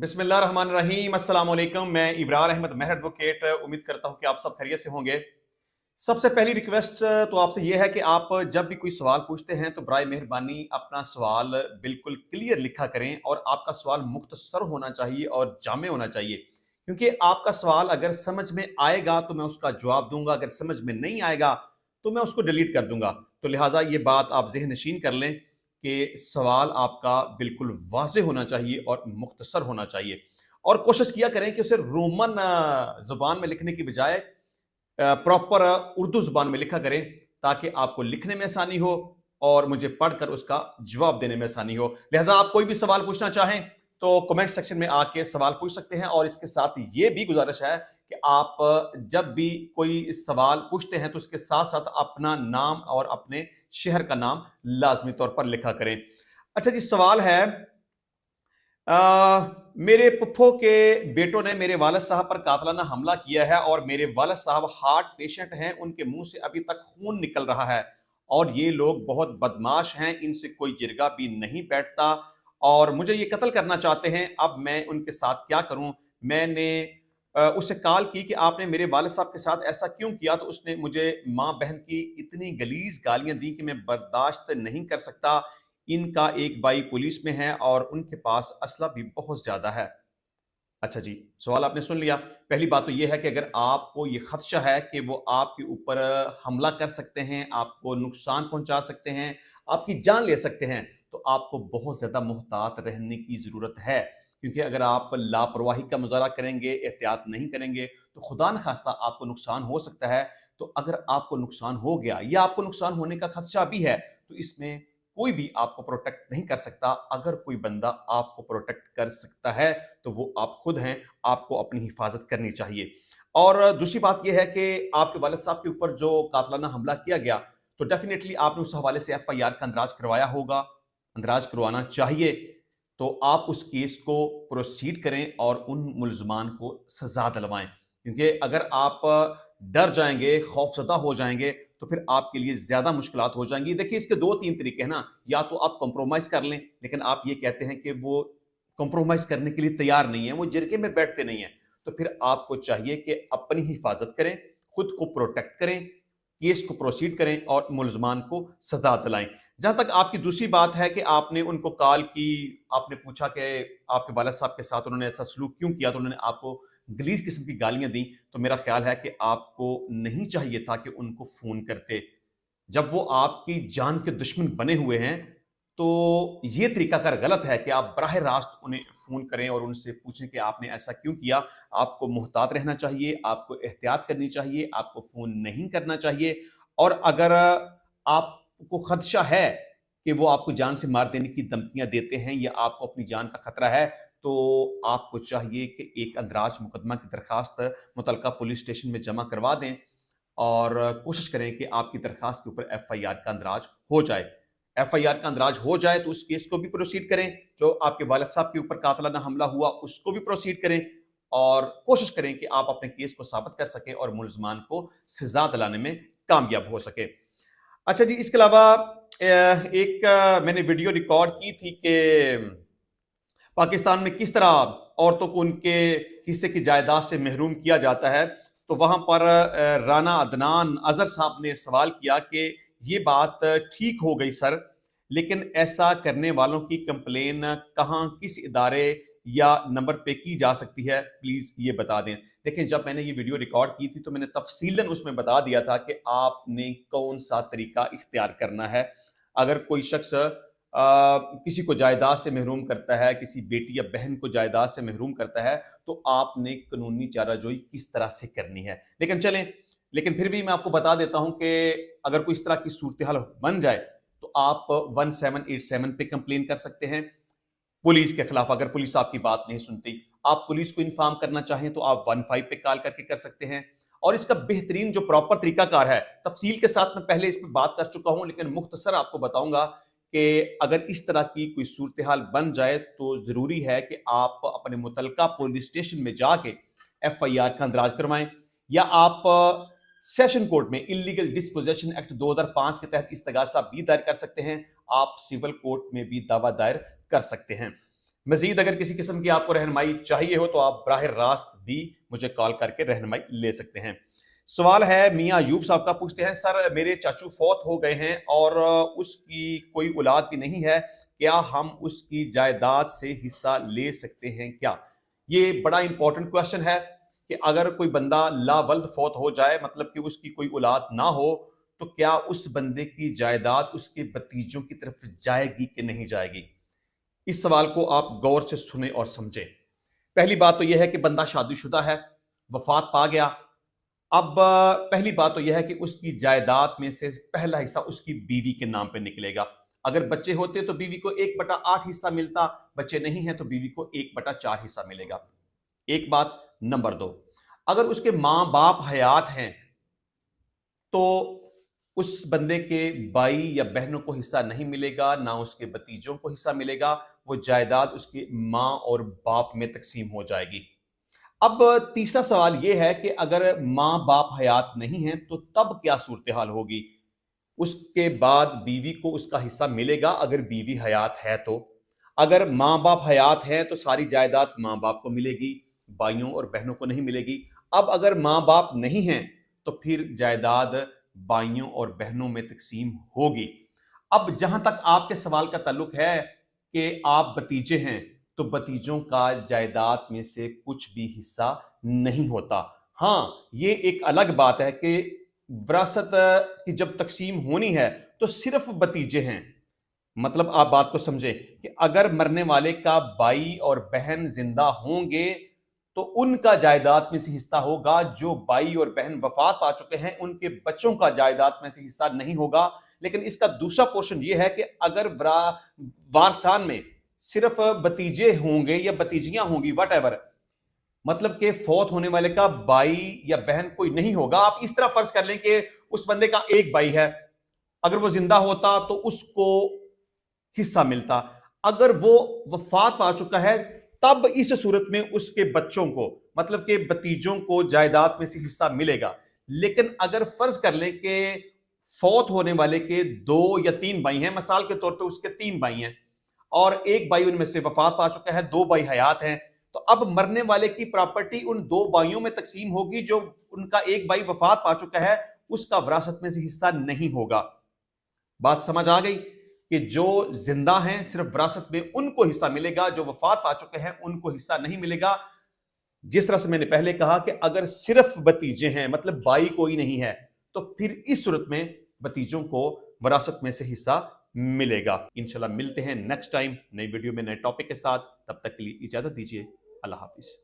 बिस्मिल्लाहिर्रहमानिर्रहीम। अस्सलाम वालेकुम। मैं इब्रार अहमद मेहर एडवोकेट उम्मीद करता हूं कि आप सब खैरियत से होंगे। सबसे पहली रिक्वेस्ट तो आपसे यह है कि आप जब भी कोई सवाल पूछते हैं तो बराए मेहरबानी अपना सवाल बिल्कुल क्लियर लिखा करें और आपका सवाल मुख्तसर होना चाहिए और जामे होना चाहिए, क्योंकि आपका सवाल अगर समझ में आएगा तो मैं उसका जवाब दूंगा, अगर समझ में नहीं आएगा तो मैं उसको डिलीट कर दूंगा। तो लिहाजा ये बात आप ज़हन नशीन कर लें कि सवाल आपका बिल्कुल वाज़ेह होना चाहिए और मुख्तसर होना चाहिए, और कोशिश किया करें कि उसे रोमन ज़ुबान में लिखने की बजाय प्रॉपर उर्दू ज़ुबान में लिखा करें, ताकि आपको लिखने में आसानी हो और मुझे पढ़कर उसका जवाब देने में आसानी हो। लिहाजा आप कोई भी सवाल पूछना चाहें तो कमेंट सेक्शन में आके सवाल पूछ सकते हैं, और इसके साथ ये भी गुजारिश है कि आप जब भी कोई सवाल पूछते हैं तो उसके साथ साथ अपना नाम और अपने शहर का नाम लाजमी तौर पर लिखा करें। अच्छा जी, सवाल है, मेरे पुप्पो के बेटों ने मेरे वालिद साहब पर कातलाना हमला किया है और मेरे वालिद साहब हार्ट पेशेंट हैं, उनके मुंह से अभी तक खून निकल रहा है और ये लोग बहुत बदमाश हैं, इनसे कोई जिरगा भी नहीं बैठता और मुझे ये कत्ल करना चाहते हैं। अब मैं उनके साथ क्या करूं? मैंने उसे कॉल की कि आपने मेरे वालिद साहब के साथ ऐसा क्यों किया, तो उसने मुझे माँ बहन की इतनी गलीज गालियां दी कि मैं बर्दाश्त नहीं कर सकता। इनका एक भाई पुलिस में है और उनके पास असला भी बहुत ज्यादा है। अच्छा जी, सवाल आपने सुन लिया। पहली बात तो यह है कि अगर आपको ये खदशा है कि वो आपके ऊपर हमला कर सकते हैं, आपको नुकसान पहुंचा सकते हैं, आपकी जान ले सकते हैं, तो आपको बहुत ज्यादा मुहतात रहने की जरूरत है, क्योंकि अगर आप लापरवाही का मुजाहरा करेंगे, एहतियात नहीं करेंगे, तो खुदा न खास्ता आपको नुकसान हो सकता है। तो अगर आपको नुकसान हो गया या आपको नुकसान होने का खदशा भी है, तो इसमें कोई भी आपको प्रोटेक्ट नहीं कर सकता। अगर कोई बंदा आपको प्रोटेक्ट कर सकता है तो वो आप खुद हैं, आपको अपनी हिफाजत करनी चाहिए। और दूसरी बात यह है कि आपके वालिद साहब के ऊपर जो कातलाना हमला किया गया, तो डेफिनेटली आपने उस हवाले से एफआईआर का अंदराज करवाया होगा, अंदराज करवाना चाहिए। तो आप उस केस को प्रोसीड करें और उन मुलजमान को सजा दिलवाएं, क्योंकि अगर आप डर जाएंगे, खौफजदा हो जाएंगे, तो फिर आपके लिए ज्यादा मुश्किलात हो जाएंगी। देखिए, इसके दो तीन तरीके हैं ना, या तो आप कॉम्प्रोमाइज कर लें, लेकिन आप ये कहते हैं कि वो कॉम्प्रोमाइज करने के लिए तैयार नहीं है, वो जिरगे में बैठते नहीं है, तो फिर आपको चाहिए कि अपनी हिफाजत करें, खुद को प्रोटेक्ट करें, केस को प्रोसीड करें और मुलजमान को सजा दिलाएं। जहां तक आपकी दूसरी बात है कि आपने उनको कॉल की, आपने पूछा कि आपके वालिद साहब के साथ उन्होंने ऐसा सलूक क्यों किया, तो उन्होंने आपको गलीज किस्म की गालियां दी, तो मेरा ख्याल है कि आपको नहीं चाहिए था कि उनको फोन करते। जब वो आपकी जान के दुश्मन बने हुए हैं, तो ये तरीकाकार गलत है कि आप बराह रास्त उन्हें फोन करें और उनसे पूछें कि आपने ऐसा क्यों किया। आपको मुहतात रहना चाहिए, आपको एहतियात करनी चाहिए, आपको फोन नहीं करना चाहिए। और अगर आपको खदशा है कि वो आपको जान से मार देने की धमकियां देते हैं या आपको अपनी जान का खतरा है, तो आपको चाहिए कि एक अंदराज मुकदमा की दरखास्त मुतलका पुलिस स्टेशन में जमा करवा दें और कोशिश करें कि आपकी दरखास्त के ऊपर एफआईआर का अंदराज हो जाए। एफआईआर का अंदराज हो जाए तो उस केस को भी प्रोसीड करें, जो आपके वालिद साहब के ऊपर कातलाना हमला हुआ उसको भी प्रोसीड करें, और कोशिश करें कि आप अपने केस को साबित कर सकें और मुलजमान को सजा दिलाने में कामयाब हो सके। अच्छा जी, इसके अलावा एक मैंने वीडियो रिकॉर्ड की थी कि पाकिस्तान में किस तरह औरतों को उनके हिस्से की जायदाद से महरूम किया जाता है। तो वहां पर राना अदनान अजहर साहब ने सवाल किया कि ये बात ठीक हो गई सर, लेकिन ऐसा करने वालों की कंप्लेन कहाँ, किस इदारे या नंबर पे की जा सकती है, प्लीज ये बता दें। देखिए, जब मैंने ये वीडियो रिकॉर्ड की थी तो मैंने तफसीलन उसमें बता दिया था कि आपने कौन सा तरीका इख्तियार करना है। अगर कोई शख्स किसी को जायदाद से महरूम करता है, किसी बेटी या बहन को जायदाद से महरूम करता है, तो आपने कानूनी चाराजोई किस तरह से करनी है। लेकिन फिर भी मैं आपको बता देता हूं कि अगर कोई इस तरह की सूरत हाल बन जाए तो आप 1787 पे कंप्लेन कर सकते हैं पुलिस के खिलाफ। अगर पुलिस आपकी बात नहीं सुनती, आप पुलिस को इन्फॉर्म करना चाहें तो आप 15 पे कॉल करके कर सकते हैं। और इसका बेहतरीन जो प्रॉपर तरीकाकार है, तफसील के साथ मैं पहले इस पर बात कर चुका हूं, लेकिन मुख्तसर आपको बताऊंगा कि अगर इस तरह की कोई सूरत हाल बन जाए तो जरूरी है कि आप अपने मुतलका पुलिस स्टेशन में जाके एफआईआर का अंदराज करवाएं, या आप सेशन कोर्ट में इलीगल डिस्पोजेशन एक्ट 2005 के तहत इस्तगासा भी दायर कर सकते हैं। आप सिविल कोर्ट में भी दावा दायर कर सकते हैं। मजीद अगर किसी किस्म की आपको रहनुमाई चाहिए हो तो आप बराह रास्त भी मुझे कॉल करके रहनुमाई ले सकते हैं। सवाल है मियाँ अयूब साहब का, पूछते हैं सर मेरे चाचू फौत हो गए हैं और उसकी कोई औलाद भी नहीं है, क्या हम उसकी जायदाद से हिस्सा ले सकते हैं क्या? ये बड़ा इंपॉर्टेंट क्वेश्चन है कि अगर कोई बंदा लावल्द फौत हो जाए, मतलब कि उसकी कोई औलाद ना हो, तो क्या उस बंदे की जायदाद उसके भतीजों की तरफ जाएगी कि नहीं जाएगी? इस सवाल को आप गौर से सुने और समझें। पहली बात तो यह है कि बंदा शादीशुदा है, वफात पा गया। अब पहली बात तो यह है कि उसकी जायदाद में से पहला हिस्सा उसकी बीवी के नाम पे निकलेगा। अगर बच्चे होते तो बीवी को 1/8 हिस्सा मिलता, बच्चे नहीं हैं तो बीवी को 1/4 हिस्सा मिलेगा। एक बात। नंबर 2, अगर उसके माँ बाप हयात हैं तो उस बंदे के भाई या बहनों को हिस्सा नहीं मिलेगा, ना उसके भतीजों को हिस्सा मिलेगा। वो जायदाद उसकी माँ और बाप में तकसीम हो जाएगी। अब तीसरा सवाल यह है कि अगर माँ बाप हयात नहीं है तो तब क्या सूरत हाल होगी? उसके बाद बीवी को उसका हिस्सा मिलेगा अगर बीवी हयात है तो। अगर माँ बाप हयात हैं तो सारी जायदाद माँ बाप को मिलेगी, भाइयों और बहनों को नहीं मिलेगी। अब अगर माँ बाप नहीं हैं तो फिर जायदाद भाइयों और बहनों में तकसीम होगी। अब जहां तक आपके सवाल का ताल्लुक है कि आप भतीजे हैं, तो भतीजों का जायदाद में से कुछ भी हिस्सा नहीं होता। हाँ, ये एक अलग बात है कि विरासत की जब तकसीम होनी है तो सिर्फ भतीजे हैं। मतलब आप बात को समझें कि अगर मरने वाले का भाई और बहन जिंदा होंगे तो उनका जायदाद में से हिस्सा होगा। जो भाई और बहन वफात पा चुके हैं उनके बच्चों का जायदाद में से हिस्सा नहीं होगा। लेकिन इसका दूसरा पोर्शन यह है कि अगर वारसान में सिर्फ भतीजे होंगे या भतीजियां होंगी, वट एवर, मतलब कि फौत होने वाले का भाई या बहन कोई नहीं होगा। आप इस तरह फर्ज कर लें कि उस बंदे का एक भाई है, अगर वो जिंदा होता तो उसको हिस्सा मिलता। अगर वो वफात पा चुका है तब इस सूरत में उसके बच्चों को, मतलब के भतीजों को जायदाद में से हिस्सा मिलेगा। लेकिन अगर फर्ज कर लें कि फौत होने वाले के 2 या 3 भाई हैं, मिसाल के तौर पे उसके 3 भाई हैं और एक भाई उनमें से वफात पा चुका है, 2 भाई हयात हैं, तो अब मरने वाले की प्रॉपर्टी उन 2 भाइयों में तकसीम होगी। जो उनका एक भाई वफात पा चुका है उसका विरासत में से हिस्सा नहीं होगा। बात समझ आ गई कि जो जिंदा हैं सिर्फ विरासत में उनको हिस्सा मिलेगा, जो वफात पा चुके हैं उनको हिस्सा नहीं मिलेगा। जिस तरह से मैंने पहले कहा कि अगर सिर्फ भतीजे हैं, मतलब भाई कोई नहीं है, तो फिर इस सूरत में भतीजों को विरासत में से हिस्सा मिलेगा। इंशाल्लाह मिलते हैं नेक्स्ट टाइम नई वीडियो में नए टॉपिक के साथ। तब तक के लिए इजाजत दीजिए। अल्लाह हाफिज।